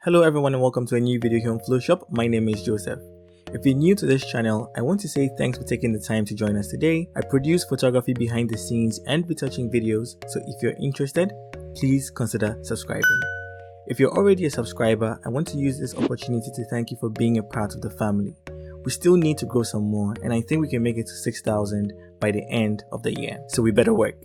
Hello everyone and welcome to a new video here on Phloshop. My name is Joseph. If you're new to this channel, I want to say thanks for taking the time to join us today. I produce photography behind the scenes and retouching videos, so if you're interested, please consider subscribing. If you're already a subscriber, I want to use this opportunity to thank you for being a part of the family. We still need to grow some more, and I think we can make it to 6,000 by the end of the year, so we better work.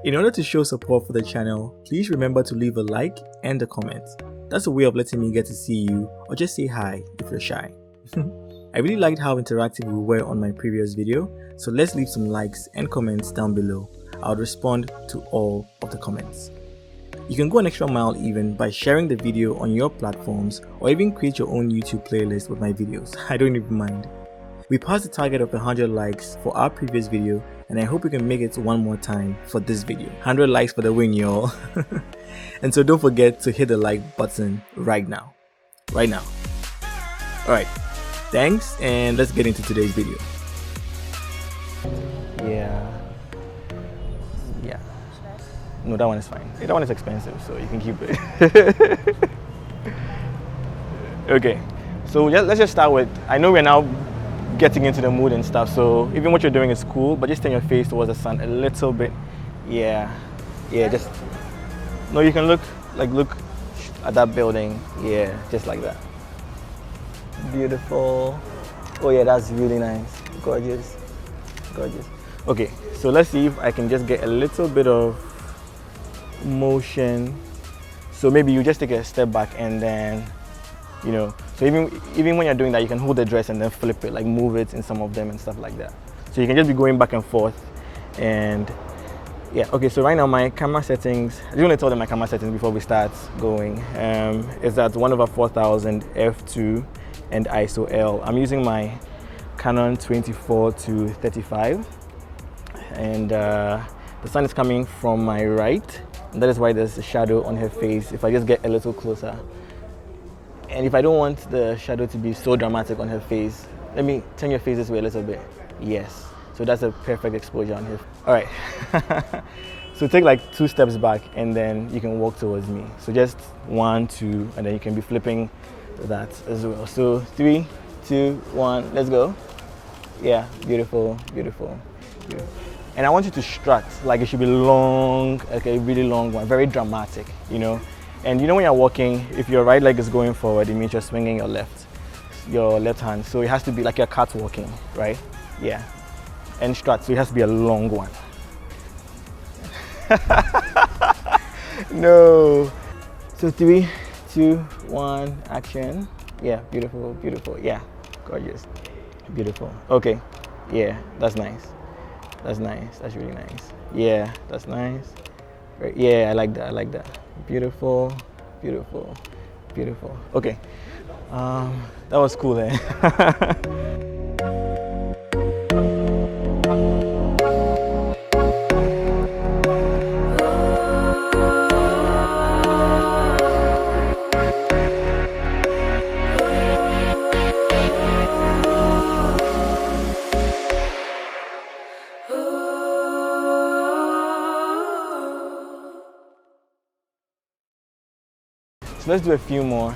In order to show support for the channel, please remember to leave a like and a comment. That's a way of letting me get to see you or just say hi if you're shy. I really liked how interactive we were on my previous video, so let's leave some likes and comments down below. I'll respond to all of the comments. You can go an extra mile even by sharing the video on your platforms or even create your own YouTube playlist with my videos. I don't even mind. We passed the target of 100 likes for our previous video, and I hope we can make it one more time for this video. 100 likes for the win, y'all. And so don't forget to hit the like button right now. Alright, thanks, and let's get into today's video. Yeah. No, that one is fine. That one is expensive, so you can keep it. Okay, so let's just start with, I know we're now getting into the mood and stuff, so even what you're doing is cool, but just turn your face towards the sun a little bit. Yeah, just, no, you can look at that building. Yeah, just like that. Beautiful. Oh yeah, that's really nice. Gorgeous. Okay, so let's see if I can just get a little bit of motion. So maybe you just take a step back and then, you know, so even when you're doing that, you can hold the dress and then flip it, like move it in some of them and stuff like that. So you can just be going back and forth. And yeah, okay, so right now my camera settings, I just want to tell them my camera settings before we start going. Is that 1/4000 f2 and ISO L. I'm using my Canon 24-35, and the sun is coming from my right, and that is why there's a shadow on her face. If I just get a little closer, and if I don't want the shadow to be so dramatic on her face, let me turn your face this way a little bit. Yes, so that's a perfect exposure on her. All right. So take like 2 steps back and then you can walk towards me. So just 1, 2, and then you can be flipping that as well. So 3, 2, 1, let's go. Yeah, beautiful. And I want you to strut, like it should be long, like a really long one, very dramatic, you know. And you know when you're walking, if your right leg is going forward, it means you're swinging your left hand. So it has to be like you're cat walking, right? Yeah. And strut, so it has to be a long one. No. So 3, 2, 1, action. Yeah, beautiful. Yeah, gorgeous. Beautiful. Okay. Yeah, that's nice. That's really nice. Yeah, that's nice. Right. Yeah, I like that. Beautiful. Okay. That was cool, eh? Let's do a few more.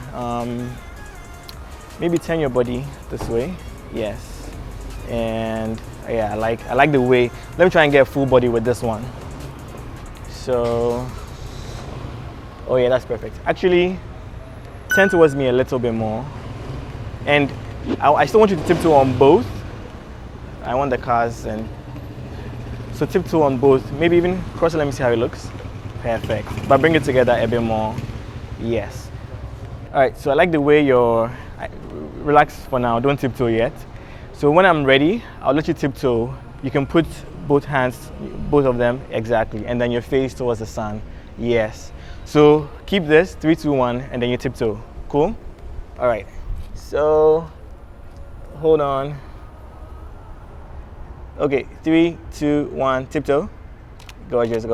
Maybe turn your body this way. Yes. And yeah, I like the way. Let me try and get full body with this one. So, oh yeah, that's perfect. Actually, turn towards me a little bit more. And I still want you to tiptoe on both. I want the cars, and so tiptoe on both. Maybe even cross it, let me see how it looks. Perfect. But bring it together a bit more. Yes. All right, so I like the way relax for now, don't tiptoe yet. So when I'm ready, I'll let you tiptoe. You can put both hands, both of them, exactly, and then your face towards the sun. Yes. So keep this, 3, 2, 1, and then you tiptoe. Cool? All right, so hold on. Okay, 3, 2, 1, tiptoe. Gorgeous.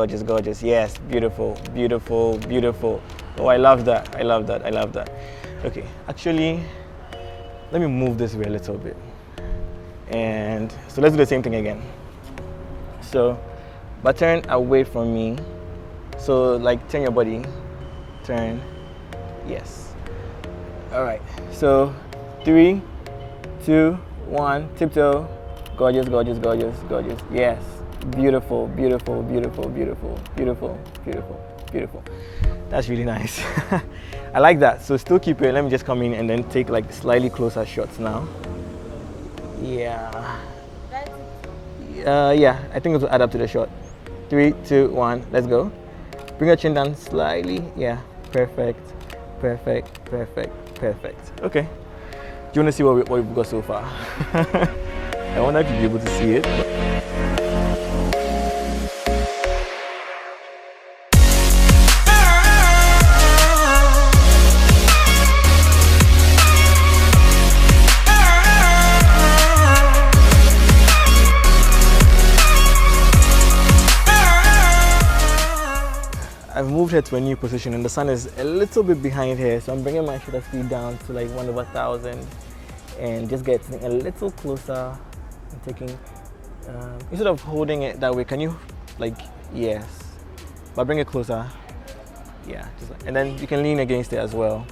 Yes, beautiful. Oh, I love that. Okay, actually, let me move this way a little bit. And so let's do the same thing again. So, but turn away from me. So like turn your body, turn. Yes. All right. So 3, 2, 1. Tiptoe. Gorgeous, gorgeous, gorgeous, gorgeous. Yes. Beautiful, beautiful, beautiful, beautiful, beautiful, beautiful, beautiful. That's really nice. I like that. So still keep it. Let me just come in and then take like slightly closer shots now. Yeah. Yeah, I think it will add up to the shot. 3, 2, 1, let's go. Bring your chin down slightly. Yeah, perfect, perfect, perfect, perfect. Okay. Do you want to see what we've got so far? I wonder if you'll be able to see it. I've moved her to a new position and the sun is a little bit behind here, so I'm bringing my shutter speed down to like 1/1000 and just getting a little closer and taking, instead of holding it that way, can you like, yes, but bring it closer, yeah, just like, and then you can lean against it as well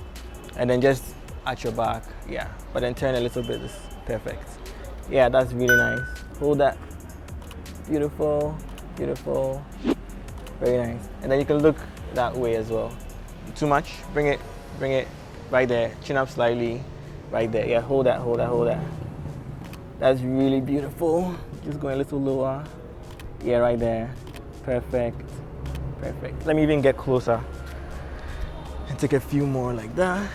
and then just at your back, yeah, but then turn a little bit, is perfect. Yeah, that's really nice. Hold that, beautiful, beautiful. Very nice. And then you can look that way as well. Too much, bring it right there. Chin up slightly, right there. Yeah, hold that, hold that, hold that. That's really beautiful. Just going a little lower. Yeah, right there. Perfect, perfect. Let me even get closer and take a few more like that.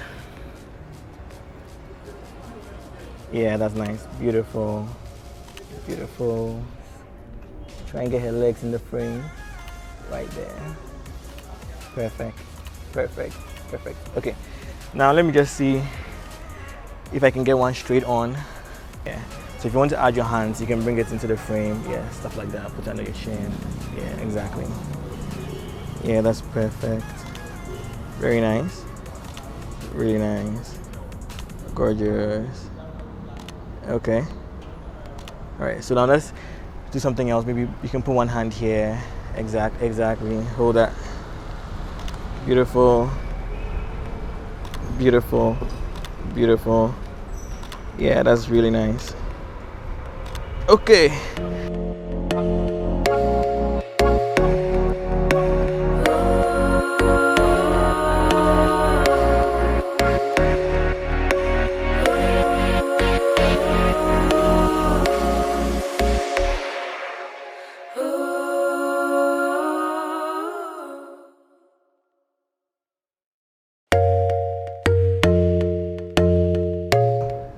Yeah, that's nice. Beautiful, beautiful. Try and get her legs in the frame. Right there. Perfect, perfect, perfect. Okay, now let me just see if I can get one straight on. Yeah, so if you want to add your hands, you can bring it into the frame. Yeah, stuff like that. Put it under your chin. Yeah, exactly. Yeah, that's perfect. Very nice. Really nice. Gorgeous. Okay. All right, so now let's do something else. Maybe you can put one hand here. Exactly. Hold that. Beautiful. Beautiful. Beautiful. Yeah, that's really nice. Okay.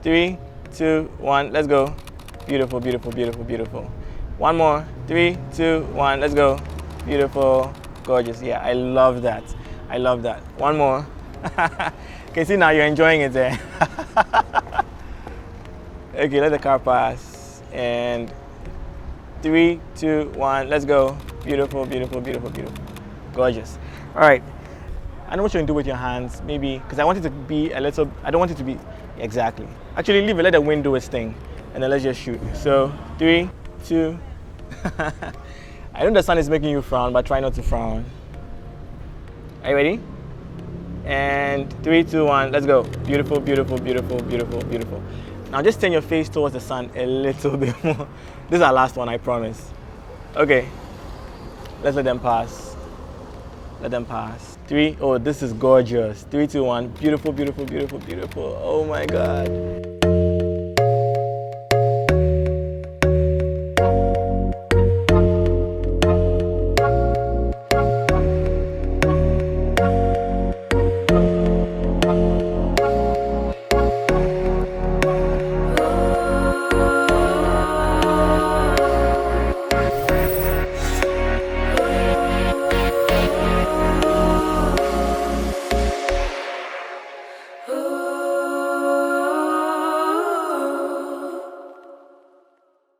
Three, 2, 1, let's go. Beautiful, beautiful, beautiful, beautiful. One more. 3, 2, 1, let's go. Beautiful, gorgeous. Yeah, I love that. I love that. One more. Can see now you're enjoying it there. Okay, let the car pass. And 3, 2, 1, let's go. Beautiful, beautiful, beautiful, beautiful. Gorgeous. All right. I know what you can do with your hands, maybe, because I want it to be a little, I don't want it to be, exactly. Actually, leave it, let the wind do its thing, and then let's just shoot. So, 3, 2, I know the sun is making you frown, but try not to frown. Are you ready? And 3, 2, 1, let's go. Beautiful, beautiful, beautiful, beautiful, beautiful. Now just turn your face towards the sun a little bit more. This is our last one, I promise. Okay, let's let them pass. Let them pass. 3, oh, this is gorgeous. 3, 2, 1, beautiful, beautiful, beautiful, beautiful. Oh my God.